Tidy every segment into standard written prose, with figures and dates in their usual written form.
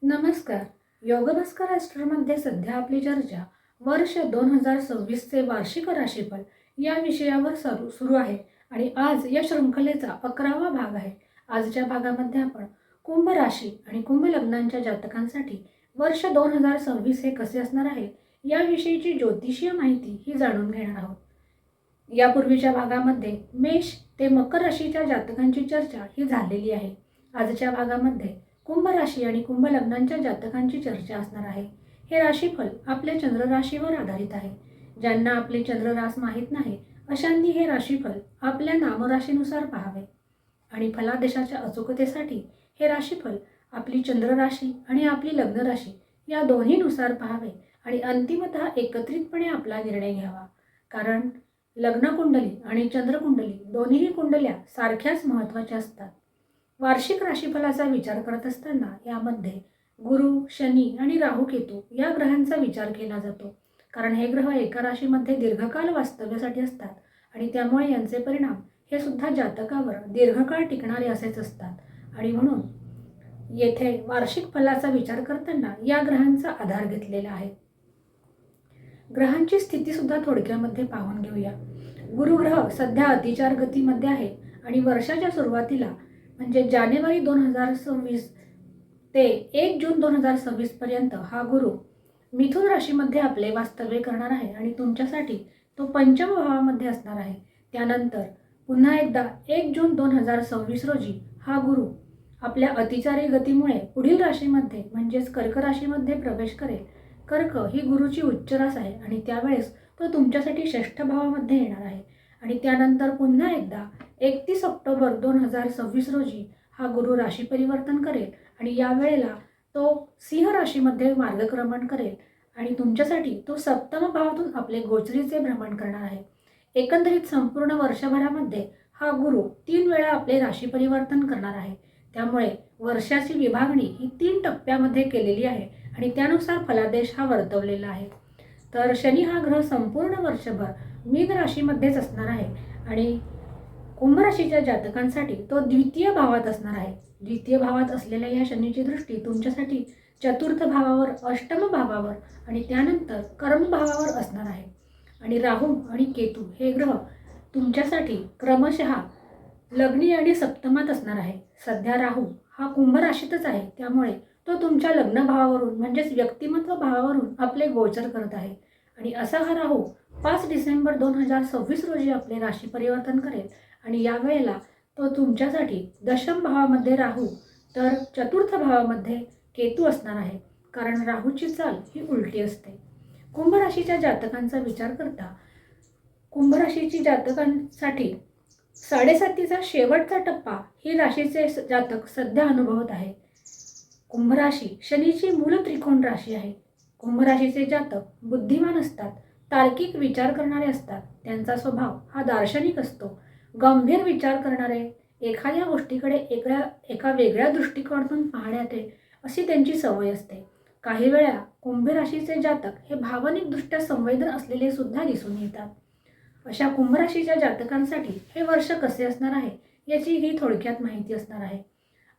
नमस्कार. योगभास्कर ॲस्ट्रोमध्ये सध्या आपली चर्चा वर्ष 2026चे वार्षिक राशीफल या विषयावर सुरू आहे आणि आज या शृंखलेचा 11वा भाग आहे. आजच्या भागामध्ये आपण कुंभ राशी आणि कुंभ लग्नांच्या जातकांसाठी वर्ष 2026 हे कसे असणार आहे याविषयीची ज्योतिषीय माहिती ही जाणून घेणार आहोत. यापूर्वीच्या भागामध्ये मेष ते मकर राशीच्या जातकांची चर्चा ही झालेली आहे. आजच्या भागामध्ये कुंभ राशी आणि कुंभ लग्नांच्या जातकांची चर्चा असणार आहे. हे राशीफल आपल्या चंद्र राशीवर आधारित आहे. ज्यांना आपले चंद्र रास माहीत नाही अशांनी हे राशीफल आपल्या नामराशीनुसार पाहावे आणि फलादेशाच्या अचूकतेसाठी हे राशीफल आपली चंद्र राशी आणि आपली लग्न राशी या दोन्हीनुसार पाहावे आणि अंतिमतः एकत्रितपणे आपला निर्णय घ्यावा. कारण लग्न कुंडली आणि चंद्रकुंडली दोन्ही कुंडल्या सारख्याच महत्त्वाच्या असतात. वार्षिक राशीफलाचा विचार करत असताना यामध्ये गुरु, शनी आणि राहू केतू या ग्रहांचा विचार केला जातो. कारण हे ग्रह एका राशीमध्ये दीर्घकाल वास्तव्यासाठी असतात आणि त्यामुळे यांचे परिणाम हे सुद्धा जातकावर दीर्घकाळ टिकणारे असेच असतात आणि म्हणून येथे वार्षिक फलाचा विचार करताना या ग्रहांचा आधार घेतलेला आहे. ग्रहांची स्थिती सुद्धा थोडक्यामध्ये पाहून घेऊया. गुरु ग्रह सध्या अतिचार गतीमध्ये आहे आणि वर्षाच्या सुरुवातीला म्हणजे जानेवारी 2026 ते 1 जून 2026 पर्यंत हा गुरु मिथुन राशीमध्ये आपले वास्तव्य करणार आहे आणि तुमच्यासाठी तो पंचम भावामध्ये असणार आहे. त्यानंतर पुन्हा एकदा 1 जून 2026 रोजी हा गुरु आपल्या अतिचारी गतीमुळे पुढील राशीमध्ये म्हणजेच कर्क राशीमध्ये प्रवेश करेल. कर्क ही गुरुची उच्च रास आहे आणि त्यावेळेस तो तुमच्यासाठी षष्ठ भावामध्ये येणार आहे आणि त्यानंतर पुन्हा एकदा 31 ऑक्टोबर 2026 रोजी हा गुरु राशी परिवर्तन करेल आणि यावेळेला तो सिंह राशीमध्ये मार्गक्रमण करेल आणि तुमच्यासाठी तो सप्तम भावातून आपले गोचरीचे भ्रमण करणार आहे. एकंदरीत संपूर्ण वर्षभरामध्ये हा गुरु 3 वेळा आपले राशी परिवर्तन करणार आहे. त्यामुळे वर्षाची विभागणी ही 3 टप्प्यामध्ये केलेली आहे आणि त्यानुसार फलादेश हा वर्तवलेला आहे. तर शनी हा ग्रह संपूर्ण वर्षभर मीन राशीमध्येच असणार आहे आणि कुंभ राशीच्या जातकांसाठी तो द्वितीय भावात असणार आहे. द्वितीय भावात असलेल्या या शनीची दृष्टी तुमच्यासाठी चतुर्थ भावावर, अष्टम भावावर आणि त्यानंतर कर्म भावावर असणार आहे. आणि राहू आणि केतू हे ग्रह तुमच्यासाठी क्रमशः लग्नी आणि सप्तमात असणार आहे. सध्या राहू हा कुंभ राशीतच आहे, त्यामुळे तो तुमच्या लग्न भावावरून म्हणजेच व्यक्तिमत्व भावावरून आपले गोचर करत आहे आणि असा हा राहू 5 डिसेंबर 2026 रोजी आपले राशी परिवर्तन करेल आणि यावेळेला तो तुमच्यासाठी दशम भावामध्ये राहू तर चतुर्थ भावामध्ये केतू असणार आहे. कारण राहूची चाल ही उलटी असते. कुंभ राशीच्या जातकांचा विचार करता कुंभ राशीची जातकांसाठी 7.5चा शेवटचा टप्पा ही राशीचे जातक सध्या अनुभवत आहे. कुंभ राशी शनीची मूल त्रिकोण राशी आहे. कुंभ राशीचे जातक बुद्धिमान असतात, तार्किक विचार करणारे असतात. त्यांचा स्वभाव हा दार्शनिक असतो. गंभीर विचार करणारे, एखाद्या गोष्टीकडे एका वेगळ्या दृष्टिकोनातून पाहण्याचे अशी त्यांची सवय असते. काही वेळा कुंभ राशीचे जातक हे भावनिकदृष्ट्या संवेदन असलेले सुद्धा दिसून येतात. अशा कुंभ राशीच्या जातकांसाठी हे वर्ष कसे असणार आहे याची ही थोडक्यात माहिती असणार आहे.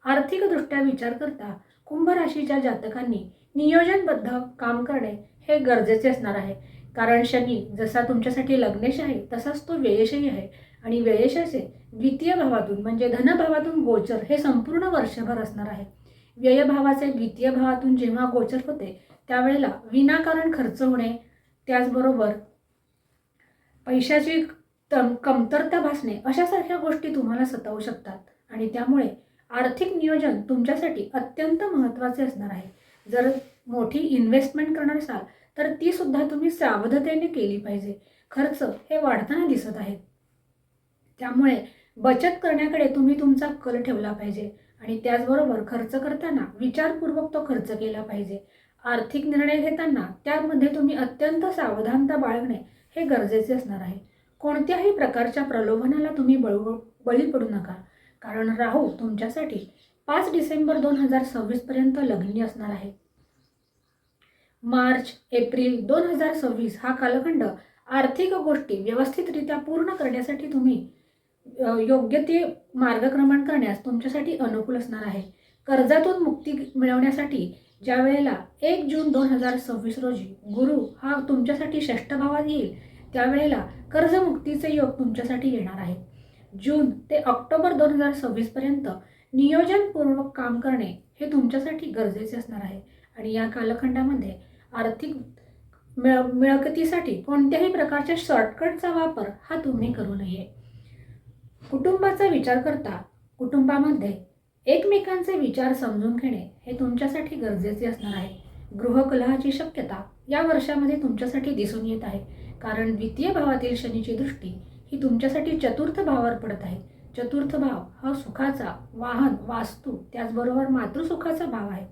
आर्थिकदृष्ट्या विचार करता कुंभ राशीच्या जातकांनी नियोजनबद्ध काम करणे हे गरजेचे असणार आहे. कारण शनी जसा तुमच्यासाठी लग्नेश आहे तसाच तो व्ययशही आहे आणि व्ययशाचे द्वितीय भावातून म्हणजे धनभावातून गोचर हे संपूर्ण वर्षभर असणार आहे. व्ययभावाचे द्वितीय भावातून जेव्हा गोचर होते त्यावेळेला विनाकारण खर्च होणे, त्याचबरोबर पैशाची कमतरता भासणे अशासारख्या गोष्टी तुम्हाला सतावू शकतात आणि त्यामुळे आर्थिक नियोजन तुमच्यासाठी अत्यंत महत्त्वाचे असणार आहे. जर मोठी इन्व्हेस्टमेंट करणार असाल तर ती सुद्धा तुम्ही सावधतेने केली पाहिजे. खर्च हे वाढताना दिसत आहेत, त्यामुळे बचत करण्याकडे तुम्ही तुमचा कल ठेवला पाहिजे आणि त्याचबरोबर खर्च करताना विचारपूर्वक तो खर्च केला पाहिजे. आर्थिक निर्णय घेताना त्यामध्ये तुम्ही अत्यंत सावधानता बाळगणे हे गरजेचे असणार आहे. कोणत्याही प्रकारच्या प्रलोभनाला तुम्ही बळी पडू नका. कारण राहू तुमच्यासाठी 5 डिसेंबर 2026 पर्यंत लग्नी असणार आहे. मार्च एप्रिल 2026 हा कालखंड आर्थिक गोष्टी व्यवस्थितरित्या पूर्ण करण्यासाठी तुम्ही योग्य ते मार्गक्रमण करण्यास तुमच्यासाठी अनुकूल असणार आहे. कर्जातून मुक्ती मिळवण्यासाठी ज्या वेळेला 1 जून 2026 रोजी गुरु हा तुमच्यासाठी षष्ठ भावात येईल, त्यावेळेला कर्जमुक्तीचे योग तुमच्यासाठी येणार आहे. जून ते ऑक्टोबर 2026 पर्यंत नियोजनपूर्वक काम करणे हे तुमच्यासाठी गरजेचे असणार आहे. आणि या कालखंडामध्ये आर्थिक मिळकतीसाठी कोणत्याही प्रकारच्या शॉर्टकटचा वापर हा तुम्ही करू नये. कुटुंबाचा विचार करता कुटुंबामध्ये एकमेकांचे विचार समजून घेणे हे तुमच्यासाठी गरजेचे असणार आहे. गृहकलहाची शक्यता या वर्षामध्ये तुमच्यासाठी दिसून येत आहे, कारण द्वितीय भावातील शनीची दृष्टी ही तुमच्यासाठी चतुर्थ भावावर पडत आहे. चतुर्थ भाव हा सुखाचा, वाहन, वास्तू, त्याचबरोबर मातृसुखाचा भाव आहे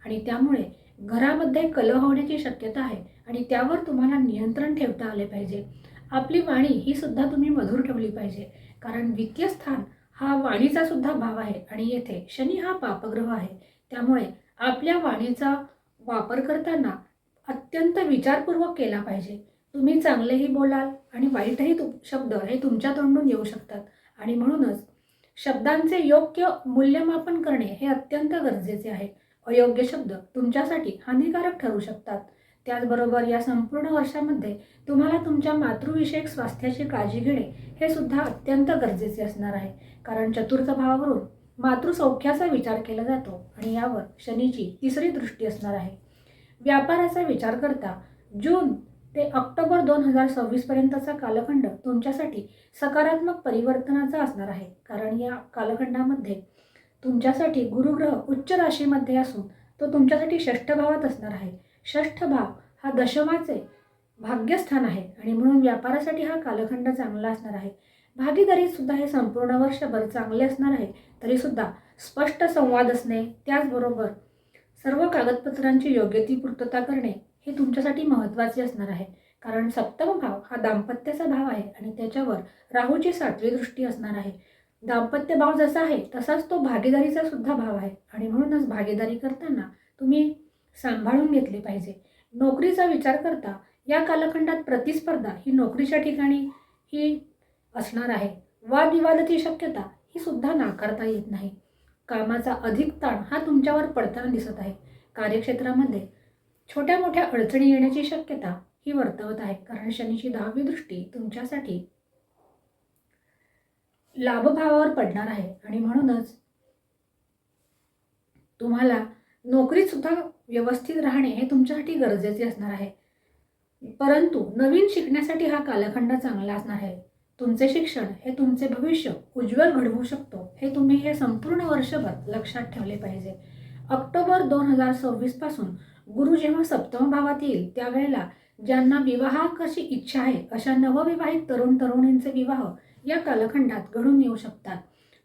आणि त्यामुळे घरामध्ये कलह होण्याची शक्यता आहे आणि त्यावर तुम्हाला नियंत्रण ठेवता आले पाहिजे. आपली वाणी ही सुद्धा तुम्ही मधुर ठेवली पाहिजे, कारण द्वितीय स्थान हा वाणीचा सुद्धा भाव आहे आणि येथे शनी हा पापग्रह आहे. त्यामुळे आपल्या वाणीचा वापर करताना अत्यंत विचारपूर्वक केला पाहिजे. तुम्ही चांगलेही बोलाल आणि वाईटही शब्द हे तुमच्या तोंडून येऊ शकतात आणि म्हणूनच शब्दांचे योग्य मूल्यमापन करणे हे अत्यंत गरजेचे आहे. अयोग्य शब्द तुमच्यासाठी हानिकारक ठरू शकतात. त्याचबरोबर या संपूर्ण वर्षामध्ये तुम्हाला तुमच्या मातृविषयक स्वास्थ्याची काळजी घेणे हे सुद्धा अत्यंत गरजेचे असणार आहे, कारण चतुर्थ भावावरून मातृसौख्याचा विचार केला जातो आणि यावर शनीची तिसरी दृष्टी असणार आहे. व्यापाराचा विचार करता जून ते ऑक्टोबर 2026 पर्यंतचा कालखंड तुमच्यासाठी सकारात्मक परिवर्तनाचा असणार आहे, कारण या कालखंडामध्ये तुमच्यासाठी गुरुग्रह उच्च राशीमध्ये असून तो तुमच्यासाठी षष्ठ भावात असणार आहे. षष्ठ भाव हा दशमाचे भाग्यस्थान आहे आणि म्हणून व्यापारासाठी हा कालखंड चांगला असणार आहे. भागीदारीत सुद्धा हे संपूर्ण वर्षभर चांगले असणार आहे. तरीसुद्धा स्पष्ट संवाद असणे, त्याचबरोबर सर्व कागदपत्रांची योग्य ती पूर्तता करणे हे तुमच्यासाठी महत्त्वाचे असणार आहे, कारण सप्तम भाव हा दाम्पत्याचा भाव आहे आणि त्याच्यावर राहूची 7वी दृष्टी असणार आहे. दाम्पत्य भाव जसा आहे तसाच तो भागीदारीचा सुद्धा भाव आहे आणि म्हणूनच भागीदारी करताना तुम्ही सांभाळून घेतली पाहिजे. नोकरीचा विचार करता या कालखंडात प्रतिस्पर्धा ही नोकरीच्या ठिकाणी ही असणार आहे. वादविवादाची शक्यता ही सुद्धा नाकारता येत नाही. कामाचा अधिक ताण हा तुमच्यावर पडताना दिसत आहे. कार्यक्षेत्रामध्ये छोट्या मोठ्या अडचणी येण्याची शक्यता ही वर्तवत आहे, कारण शनीची 10वी दृष्टी तुमच्यासाठी लाभभावावर पडणार आहे आणि म्हणूनच तुम्हाला नोकरीत सुद्धा व्यवस्थित राहणे हे तुमच्यासाठी गरजेचे असणार आहे. परंतु नवीन शिकण्यासाठी हा कालखंड चांगला असणार आहे. तुमचे शिक्षण हे तुमचे भविष्य उज्ज्वल घडवू शकतो, हे तुम्ही हे संपूर्ण वर्षभर लक्षात ठेवले पाहिजे. ऑक्टोबर 2026 पासून गुरु जेव्हा सप्तम भावात येईल, त्यावेळेला ज्यांना विवाहाची इच्छा आहे अशा नवविवाहित तरुण तरुणींचे विवाह या कालखंडात घडून येऊ शकतात.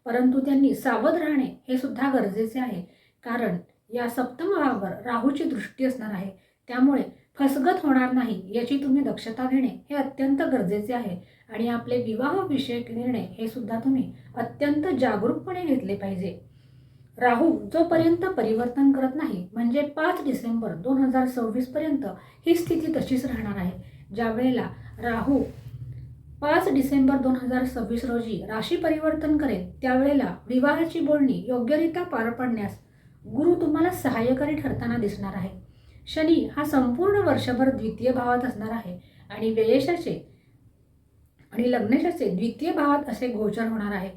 परंतु त्यांनी सावध राहणे हे सुद्धा गरजेचे आहे, कारण या सप्तम भावावर राहूची दृष्टी असणार आहे. त्यामुळे फसगत होणार नाही याची तुम्ही दक्षता घेणे हे अत्यंत गरजेचे आहे आणि आपले विवाहविषयक निर्णय हे सुद्धा तुम्ही अत्यंत जागरूकपणे घेतले पाहिजे. राहू जोपर्यंत परिवर्तन करत नाही, म्हणजे 5 डिसेंबर 2026 पर्यंत ही स्थिती तशीच राहणार आहे. ज्या वेळेला राहू 5 डिसेंबर 2026 रोजी राशी परिवर्तन करेल, त्यावेळेला विवाहाची बोलणी योग्यरित्या पार पाडण्यास गुरु तुम्हाला सहाय्यकारी ठरताना दिसणार आहे. शनी हा संपूर्ण वर्षभर द्वितीय भावात असणार आहे आणि व्ययशाचे आणि लग्नेशाचे द्वितीय भावात असे गोचर होणार आहे.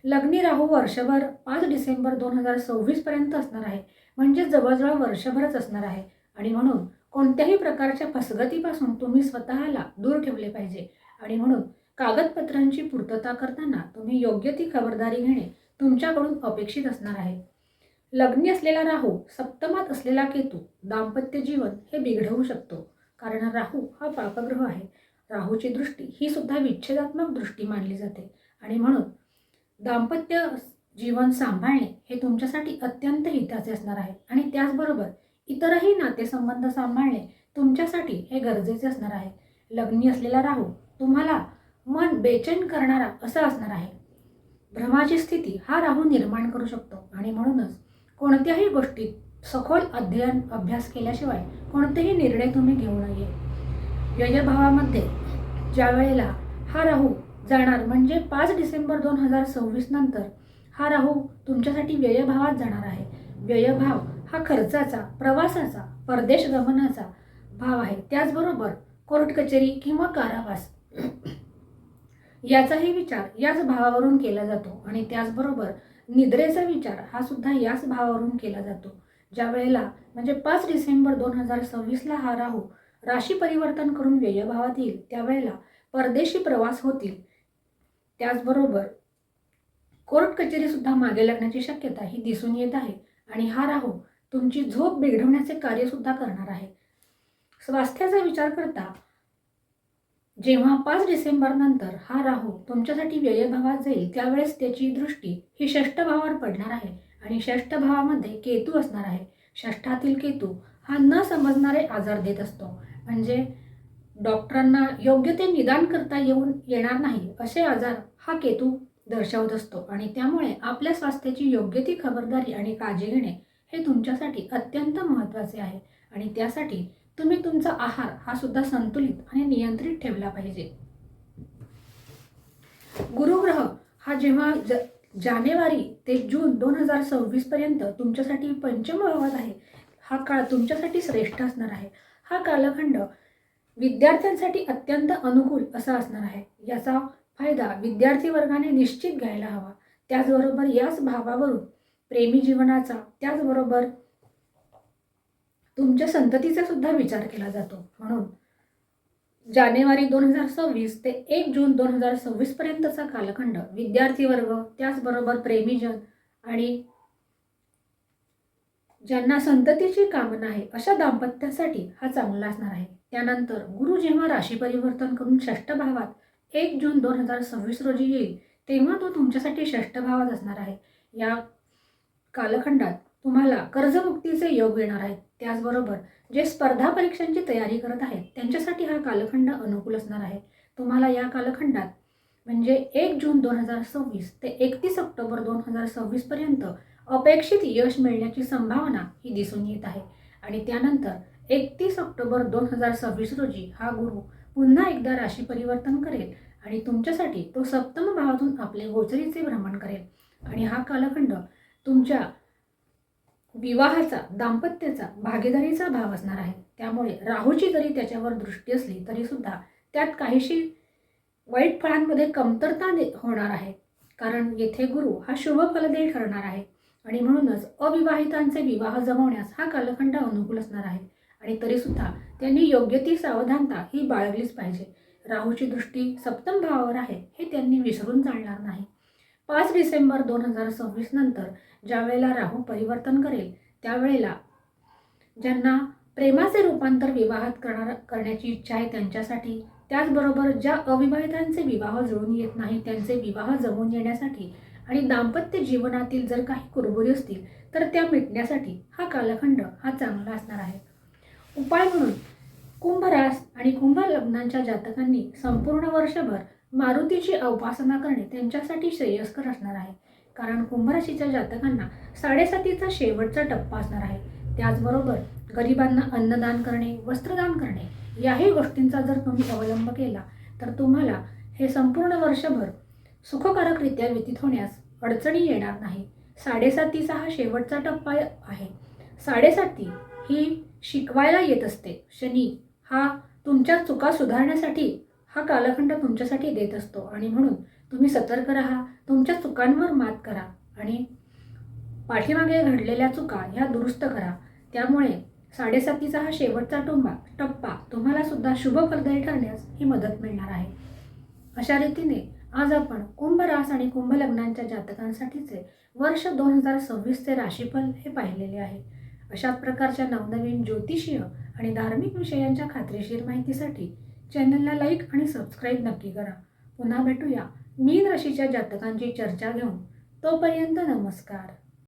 लग्नी राहू वर्षभर 5 डिसेंबर 2026 पर्यंत असणार आहे, म्हणजे जवळजवळ वर्षभरच असणार आहे आणि म्हणून कोणत्याही प्रकारच्या फसगतीपासून तुम्ही स्वतःला दूर ठेवले पाहिजे आणि म्हणून कागदपत्रांची पूर्तता करताना तुम्ही योग्य ती खबरदारी घेणे तुमच्याकडून अपेक्षित असणार आहे. लग्नी असलेला राहू, सप्तमात असलेला केतू दाम्पत्य जीवन हे बिघडवू शकतो, कारण राहू हा पापग्रह आहे. राहूची दृष्टी ही सुद्धा विच्छेदात्मक दृष्टी मानली जाते आणि म्हणून दाम्पत्य जीवन सांभाळणे हे तुमच्यासाठी अत्यंत हिताचे असणार आहे आणि त्याचबरोबर इतरही नातेसंबंध सांभाळणे तुमच्यासाठी हे गरजेचे असणार आहे. लग्नी असलेला राहू तुम्हाला मन बेचैन करणारा असा असणार आहे. भ्रमाची स्थिती हा राहू निर्माण करू शकतो आणि म्हणूनच कोणत्याही गोष्टीत सखोल अभ्यास केल्याशिवाय कोणतेही निर्णय तुम्ही घेऊ नये. व्ययभावामध्ये ज्या वेळेला हा राहू जाणार, म्हणजे 5 डिसेंबर 2026 नंतर हा राहू तुमच्यासाठी व्ययभावात जाणार आहे. व्ययभाव हा खर्चाचा, प्रवासाचा, परदेश गमनाचा भाव आहे. त्याचबरोबर कोर्ट कचेरी किंवा कारावास याचाही विचार याच भावावरून केला जातो. आणि त्याचबरोबर निद्रेचा विचार हा सुद्धा याच भावावरून केला जातो. ज्या वेळेला म्हणजे 5 डिसेंबर 2026ला हा राहू राशी परिवर्तन करून व्ययभावात येईल, त्यावेळेला परदेशी प्रवास होतील. त्याचबरोबर कोर्ट कचेरी सुद्धा मागे लागण्याची शक्यता ही दिसून येत आहे. आणि हा राहू तुमची झोप बिघडवण्याचे कार्य सुद्धा करणार आहे. स्वास्थ्याचा विचार करता जेव्हा 5 डिसेंबर नंतर हा राहू तुमच्यासाठी व्ययभावात जाईल, त्यावेळेस त्याची दृष्टी ही षष्ठ भावावर पडणार आहे. आणि षष्ठ भावामध्ये केतू असणार आहे. षष्ठातील केतू हा न समजणारे आजार देत असतो. म्हणजे डॉक्टरांना योग्य ते निदान करता येणार नाही असे आजार हा केतू दर्शवत असतो. आणि त्यामुळे आपल्या स्वास्थ्याची योग्य ती खबरदारी आणि काळजी घेणे हे तुमच्यासाठी अत्यंत महत्त्वाचे आहे. आणि त्यासाठी तुम्ही तुमचा आहार हा सुद्धा संतुलित आणि नियंत्रित ठेवला पाहिजे. गुरुग्रह हा जेव्हा जानेवारी ते जून 2026 पर्यंत तुमच्यासाठी पंचम भावात आहे, हा काळ तुमच्यासाठी श्रेष्ठ असणार आहे. हा कालखंड विद्यार्थ्यांसाठी अत्यंत अनुकूल असा असणार आहे. याचा फायदा विद्यार्थी वर्गाने निश्चित घ्यायला हवा. त्याचबरोबर याच भावावरून प्रेमी जीवनाचा, त्याचबरोबर तुमच्या संततीचा सुद्धा विचार केला जातो. म्हणून जानेवारी 2026 ते 1 जून 2026 पर्यंतचा कालखंड विद्यार्थी वर्ग, त्याचबरोबर प्रेमीजन आणि ज्यांना संततीची कामना आहे अशा दाम्पत्यासाठी हा चांगला असणार आहे. त्यानंतर गुरु जेव्हा राशी परिवर्तन करून षष्ठ भावात 1 जून 2026 रोजी येईल, तेव्हा तो तुमच्यासाठी षष्ठ भावात असणार आहे. या कालखंडात तुम्हाला कर्जमुक्तीचे योग येणार आहेत. त्याचबरोबर जे स्पर्धा परीक्षांची तयारी करत आहेत त्यांच्यासाठी हा कालखंड अनुकूल असणार आहे. तुम्हाला या कालखंडात म्हणजे 1 जून 2026 ते 31 ऑक्टोबर 2026 पर्यंत अपेक्षित यश मिळण्याची संभावना ही दिसून येत आहे. आणि त्यानंतर 31 ऑक्टोबर 2026 रोजी हा गुरु पुन्हा एकदा राशी परिवर्तन करेल आणि तुमच्यासाठी तो सप्तम भावातून आपले गोचरीचे भ्रमण करेल. आणि हा कालखंड तुमच्या विवाहाचा, दाम्पत्याचा, भागीदारीचा भाव असणार आहे. त्यामुळे राहूची जरी त्याच्यावर दृष्टी असली तरी सुद्धा त्यात काहीशी वाईट फळांमध्ये कमतरता होणार आहे. कारण येथे गुरु हा शुभ फलदेय ठरणार आहे. आणि म्हणूनच अविवाहितांचे विवाह जमवण्यास हा कालखंड अनुकूल असणार आहे. आणि तरीसुद्धा त्यांनी योग्य ती सावधानता ही बाळगलीच पाहिजे. राहूची दृष्टी सप्तम भावावर आहे हे त्यांनी विसरून चालणार नाही. 5 डिसेंबर 2026 नंतर ज्या वेळेला राहू परिवर्तन करेल, त्यावेळेला ज्यांना प्रेमाचे रूपांतर विवाहात करण्याची इच्छा आहे त्यांच्यासाठी, त्याचबरोबर ज्या अविवाहितांचे विवाह जुळून येत नाही त्यांचे विवाह जमून येण्यासाठी आणि दाम्पत्य जीवनातील जर काही कुरबुरी असतील तर त्या मिटण्यासाठी हा कालखंड हा चांगला असणार आहे. उपाय म्हणून कुंभ रास आणि कुंभ लग्नांच्या जातकांनी संपूर्ण वर्षभर मारुतीची उपासना करणे त्यांच्यासाठी श्रेयस्कर असणार आहे. कारण कुंभ राशीच्या जातकांना 7.5चा शेवटचा टप्पा असणार आहे. त्याचबरोबर गरिबांना अन्नदान करणे, वस्त्रदान करणे याही गोष्टींचा जर तुम्ही अवलंब केला तर तुम्हाला हे संपूर्ण वर्षभर सुखकारकरित्या व्यतीत होण्यास अडचणी येणार नाही. 7.5चा हा शेवटचा टप्पा आहे. 7.5 ही शिकवायला येत असते. शनी हा तुमच्या चुका सुधारण्यासाठी हा कालखंड तुमच्यासाठी देत असतो. आणि म्हणून तुम्ही सतर्क राहा, तुमच्या चुकांवर मात करा आणि पाठीमागे घडलेल्या चुका ह्या दुरुस्त करा. त्यामुळे 7.5चा हा शेवटचा टप्पा तुम्हाला सुद्धा शुभ फलदायी ठरण्यास ही मदत मिळणार आहे. अशा रीतीने आज आपण कुंभ रास आणि कुंभ लग्नांच्या जातकांसाठीचे वर्ष 2026चे राशीफल हे पाहिलेले आहे. अशाच प्रकारच्या नवनवीन ज्योतिषीय आणि धार्मिक विषयांच्या खात्रीशीर माहितीसाठी चॅनलला लाईक आणि सबस्क्राईब नक्की करा. पुन्हा भेटूया मीन राशीच्या जातकांची चर्चा घेऊन. तोपर्यंत नमस्कार.